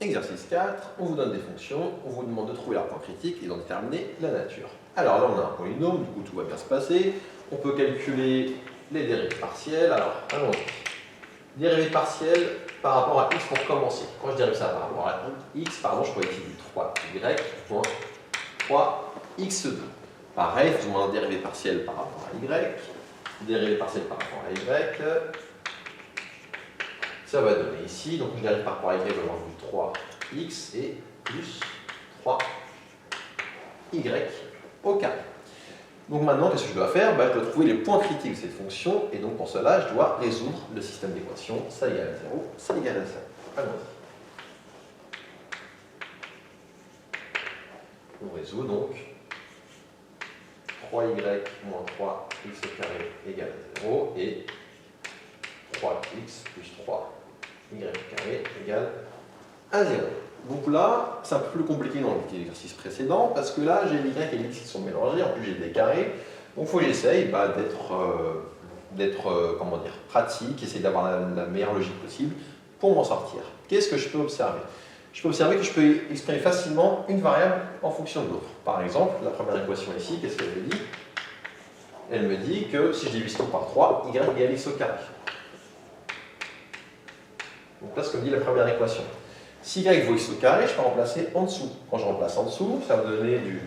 Exercice 4, on vous donne des fonctions, on vous demande de trouver leur point critique et d'en déterminer la nature. Alors là, on a un polynôme, du coup tout va bien se passer. On peut calculer les dérivées partielles. Alors, allons-y. Dérivée partielle par rapport à x pour commencer. Quand je dérive ça par rapport à x, pardon, je pourrais utiliser 3y moins 3x2. Pareil, faisons un dérivée partielle par rapport à y. Dérivée partielle par rapport à y. Ça va donner ici, donc je dérive par rapport à y, je vais avoir du 3x et plus 3y au carré. Donc maintenant, qu'est-ce que je dois faire? Je dois trouver les points critiques de cette fonction, et donc pour cela, je dois résoudre le système d'équations, ça égale à 0, ça égale à 0. Allons-y. On résout donc 3y moins 3x au carré égale à 0, et 3x plus 3y au carré égale à 0. Donc là, c'est un peu plus compliqué dans l'exercice précédent, parce que là, j'ai y et x qui sont mélangés, en plus j'ai des carrés, donc il faut que j'essaye d'être pratique, essayer d'avoir la meilleure logique possible pour m'en sortir. Qu'est-ce que je peux observer? Je peux observer que je peux exprimer facilement une variable en fonction de l'autre. Par exemple, la première équation ici, qu'est-ce qu'elle me dit? Elle me dit que si je divise tout par 3, y égale x au carré. Donc là, ce que me dit la première équation. Si y vaut x au carré, je peux remplacer en dessous. Quand je remplace en dessous, ça va me donner du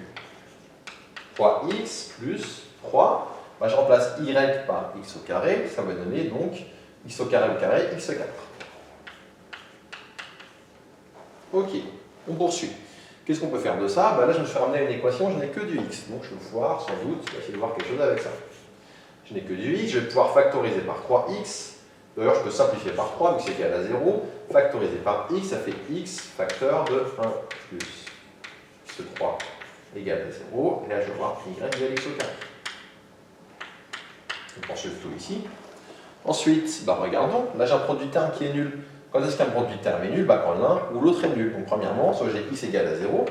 3x plus 3. Je remplace y par x au carré, ça va me donner donc x au carré, x4. Ok, on poursuit. Qu'est-ce qu'on peut faire de ça? Là, je me suis ramené à une équation, je n'ai que du x. Donc je vais pouvoir, sans doute, essayer de voir quelque chose avec ça. Je n'ai que du x, je vais pouvoir factoriser par 3x. D'ailleurs, je peux simplifier par 3, vu que c'est égal à 0. Factoriser par x, ça fait x facteur de 1 plus x3 égale à 0. Et là, je vais voir y égale x au carré. On poursuit tout ici. Ensuite, regardons. Là, j'ai un produit de terme qui est nul. Quand est-ce qu'un produit de terme est nul? Quand l'un ou l'autre est nul. Donc, premièrement, soit j'ai x égale à 0.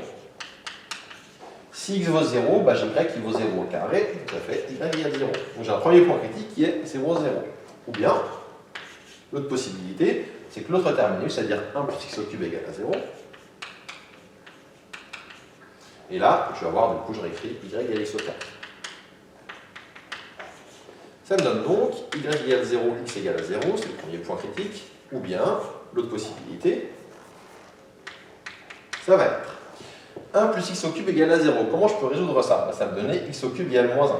Si x vaut 0, j'ai y qui vaut 0 au carré. Donc, ça fait y égale 0. Donc, j'ai un premier point critique qui est 0, 0. Ou bien, l'autre possibilité, c'est que l'autre terme est nul, c'est-à-dire 1 plus x au cube égale à 0. Et là, je vais avoir, du coup, je réécris y égale x au carré. Ça me donne donc y égale 0, x égale à 0, c'est le premier point critique. Ou bien, l'autre possibilité, ça va être 1 plus x au cube égale à 0. Comment je peux résoudre ça? Ça me donnait x au cube égale moins 1.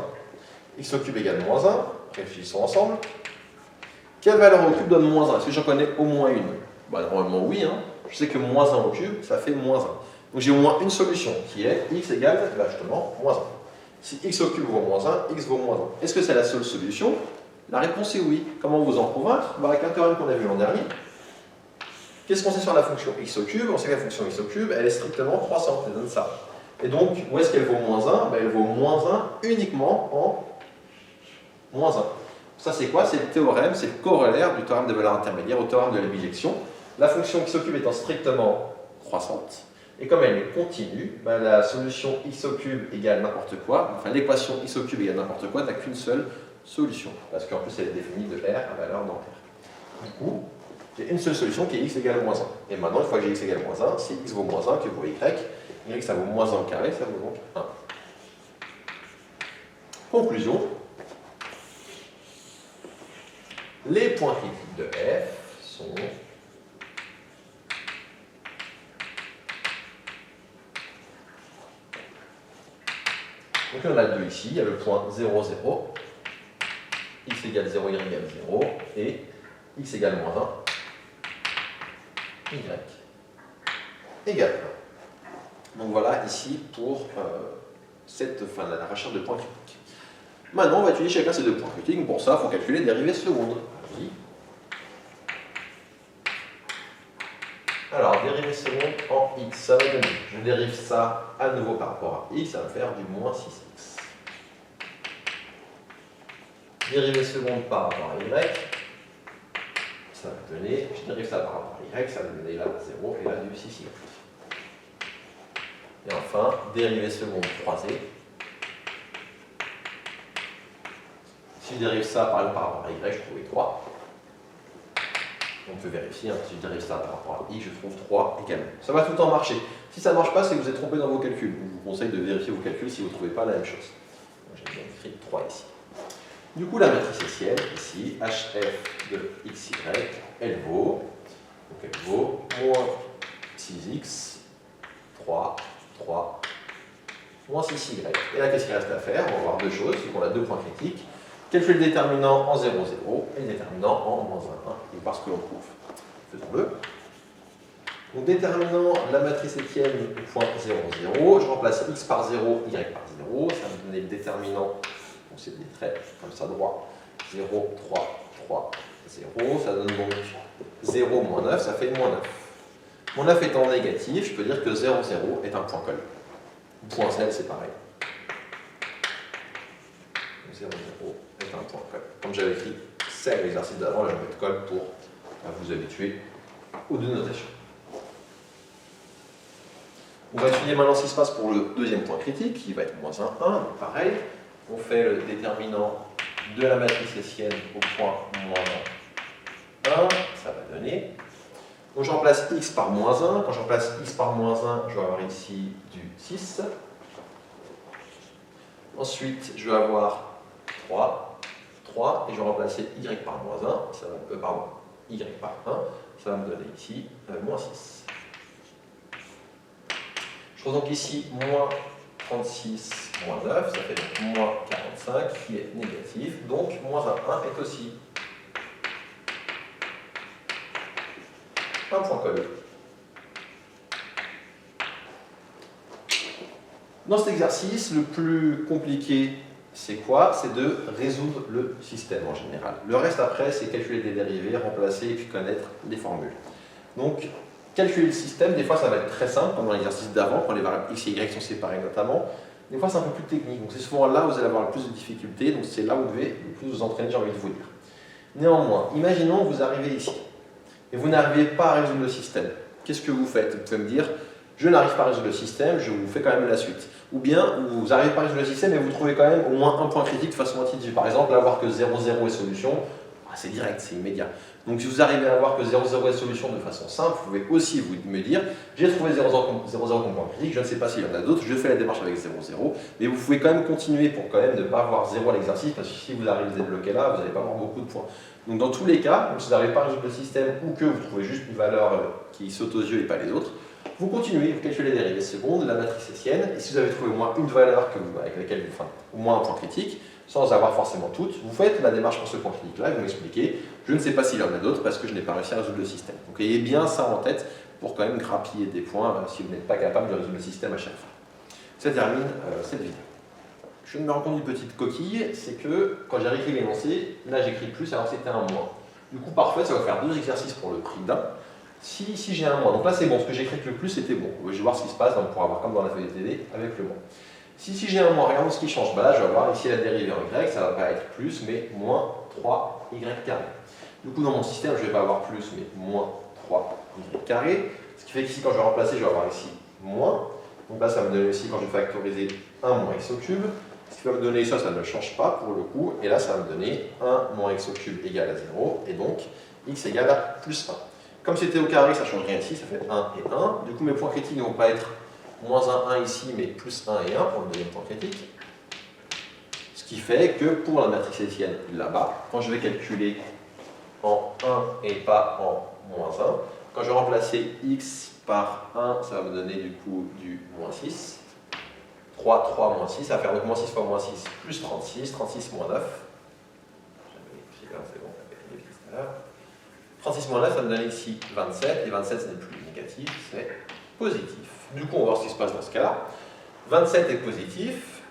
X au cube égale moins 1, réfléchissons ensemble. Quelle valeur au cube donne moins 1? Est-ce que j'en connais au moins une? Normalement oui, je sais que moins 1 au cube, ça fait moins 1. Donc j'ai au moins une solution qui est x égale justement moins 1. Si x au cube vaut moins 1, x vaut moins 1. Est-ce que c'est la seule solution? La réponse est oui. Comment vous en convaincre? Avec un théorème qu'on a vu l'an dernier. Qu'est-ce qu'on sait sur la fonction x au cube? On sait que la fonction x au cube, elle est strictement croissante, elle donne ça. Et donc, où est-ce qu'elle vaut moins 1? Elle vaut moins 1 uniquement en moins 1. Ça, c'est quoi? C'est le théorème, c'est le corollaire du théorème des valeurs intermédiaires au théorème de la bijection. La fonction x au cube étant strictement croissante, et comme elle est continue, la solution x au cube égale n'importe quoi, enfin l'équation x au cube égale n'importe quoi n'a qu'une seule solution, parce qu'en plus elle est définie de R à valeur dans R. Du coup, j'ai une seule solution qui est x égale moins 1. Et maintenant, une fois que j'ai x égale moins 1, si x vaut moins 1, que vaut y ça vaut moins 1 au carré, ça vaut donc 1. Conclusion. Les points critiques de f sont donc il y en a deux ici, il y a le point 0, 0, x égale 0, y égale 0, et x égale moins 1, y égale 1. Donc voilà ici pour la recherche de points critiques. Maintenant, on va étudier chacun ces deux points critiques. Pour ça, il faut calculer les dérivées secondes. Alors, dérivée seconde en x, ça va donner. Je dérive ça à nouveau par rapport à x, ça va me faire du moins 6x. Dérivée seconde par rapport à y, ça va me donner, je dérive ça par rapport à y, ça va me donner là 0 et là du 6y. Et enfin, dérivée seconde croisée. Si je dérive ça par exemple par rapport à y, je trouve 3. On peut vérifier, hein, si je dérive ça par rapport à i, je trouve 3 égale. Ça va tout le temps marcher. Si ça ne marche pas, c'est que vous êtes trompé dans vos calculs. Je vous conseille de vérifier vos calculs si vous ne trouvez pas la même chose. J'ai bien écrit 3 ici. Du coup, la matrice hessienne, ici, HF de xy, elle vaut moins 6x, 3, moins 6y. Et là, qu'est-ce qu'il reste à faire? On va voir deux choses, c'est qu'on a deux points critiques. Calculer le déterminant en 0, 0 et le déterminant en moins 1, 1, et voir ce que l'on trouve. Faisons-le. Donc, déterminant la matrice étienne au point 0, 0. Je remplace x par 0, y par 0. Ça va me donner le déterminant, donc c'est des traits comme ça droit. 0, 3, 3, 0. Ça donne donc 0, moins 9, ça fait moins 9. Moins 9 étant négatif, je peux dire que 0, 0 est un point colle. Point Z, c'est pareil. 0, 0 est un point colle. Comme j'avais écrit, c'est l'exercice d'avant, là je vais mettre colle pour vous habituer aux deux notations. On va étudier maintenant ce qui se passe pour le deuxième point critique, qui va être moins 1, 1. Donc pareil, on fait le déterminant de la matrice hessienne au point moins 1, ça va donner. Donc je remplace x par moins 1. Quand je remplace x par moins 1, je vais avoir ici du 6. Ensuite, je vais avoir 3, et je vais remplacer y par moins 1, ça va, y par 1, ça va me donner ici moins 6. Je trouve donc ici moins 36, moins 9, ça fait donc moins 45 qui est négatif, donc moins 1 est aussi un point colle. Dans cet exercice, le plus compliqué, c'est quoi? C'est de résoudre le système en général. Le reste après, c'est calculer des dérivés, remplacer et puis connaître les formules. Donc, calculer le système, des fois ça va être très simple, comme dans l'exercice d'avant, quand les variables x et y sont séparées notamment. Des fois c'est un peu plus technique, donc c'est souvent là où vous allez avoir le plus de difficultés, donc c'est là où vous devez le plus vous entraîner, j'ai envie de vous dire. Néanmoins, imaginons que vous arrivez ici, et vous n'arrivez pas à résoudre le système. Qu'est-ce que vous faites? Vous pouvez me dire, je n'arrive pas à résoudre le système, je vous fais quand même la suite. Ou bien, vous n'arrivez pas à résoudre le système, mais vous trouvez quand même au moins un point critique de façon intuitive. Par exemple, là, voir que 0, 0 est solution, c'est direct, c'est immédiat. Donc si vous arrivez à voir que 0, 0 est solution de façon simple, vous pouvez aussi me dire, j'ai trouvé 0, 0 comme point critique, je ne sais pas s'il y en a d'autres, je fais la démarche avec 0, 0, mais vous pouvez quand même continuer pour quand même ne pas avoir 0 à l'exercice, parce que si vous arrivez à débloquer là, vous n'allez pas avoir beaucoup de points. Donc dans tous les cas, même si vous n'arrivez pas à résoudre le système ou que vous trouvez juste une valeur qui saute aux yeux et pas les autres, vous continuez, vous calculez les dérivées secondes, la matrice hessienne, et si vous avez trouvé au moins une valeur avec laquelle au moins un point critique, sans avoir forcément toutes, vous faites la démarche pour ce point critique-là, et vous m'expliquez, je ne sais pas s'il y en a d'autres parce que je n'ai pas réussi à résoudre le système. Donc ayez bien ça en tête pour quand même grappiller des points si vous n'êtes pas capable de résoudre le système à chaque fois. Ça termine cette vidéo. Je me rends compte d'une petite coquille, c'est que quand j'ai réécrit l'énoncé, là j'écris plus alors que c'était un moins. Du coup parfait, ça va faire deux exercices pour le prix d'un. Si j'ai un moins, donc là c'est bon, ce que j'ai écrit le plus c'était bon. Je vais voir ce qui se passe pour avoir comme dans la feuille de TD avec le moins. Si j'ai un moins, regardons ce qui change. Là je vais avoir ici la dérivée en y, ça ne va pas être plus, mais moins 3y carré. Du coup dans mon système je ne vais pas avoir plus, mais moins 3y carré. Ce qui fait qu'ici quand je vais remplacer, je vais avoir ici moins. Donc là ça va me donner ici quand je vais factoriser 1 moins x au cube. Ce qui va me donner ça, ça ne change pas pour le coup. Et là ça va me donner 1 moins x au cube égale à 0. Et donc x égale à plus 1. Comme c'était au carré, ça ne change rien ici, ça fait 1 et 1. Du coup, mes points critiques ne vont pas être moins 1, 1 ici, mais plus 1 et 1 pour le deuxième point critique. Ce qui fait que pour la matrice hessienne là-bas, quand je vais calculer en 1 et pas en moins 1, quand je vais remplacer x par 1, ça va me donner du coup du moins 6. 3, 3, moins 6, ça va faire donc moins 6 fois moins 6 plus 36, 36 moins 9. C'est bon, 36 moins 9, ça me donne ici 27, et 27 ce n'est plus négatif, c'est positif. Du coup, on va voir ce qui se passe dans ce cas-là. 27 est positif,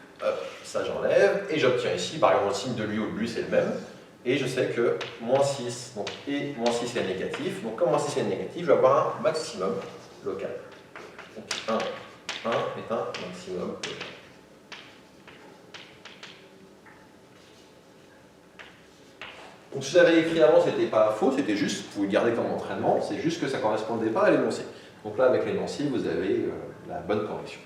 ça j'enlève, et j'obtiens ici, par exemple, le signe de lui ou de lui, c'est le même, et je sais que moins 6, donc, et moins 6 est négatif, donc comme moins 6 est négatif, je vais avoir un maximum local. Donc 1 est un maximum local. Donc ce que j'avais écrit avant, c'était pas faux, c'était juste, vous pouvez le garder comme entraînement, c'est juste que ça ne correspondait pas à l'énoncé. Donc là, avec l'énoncé, vous avez la bonne correction.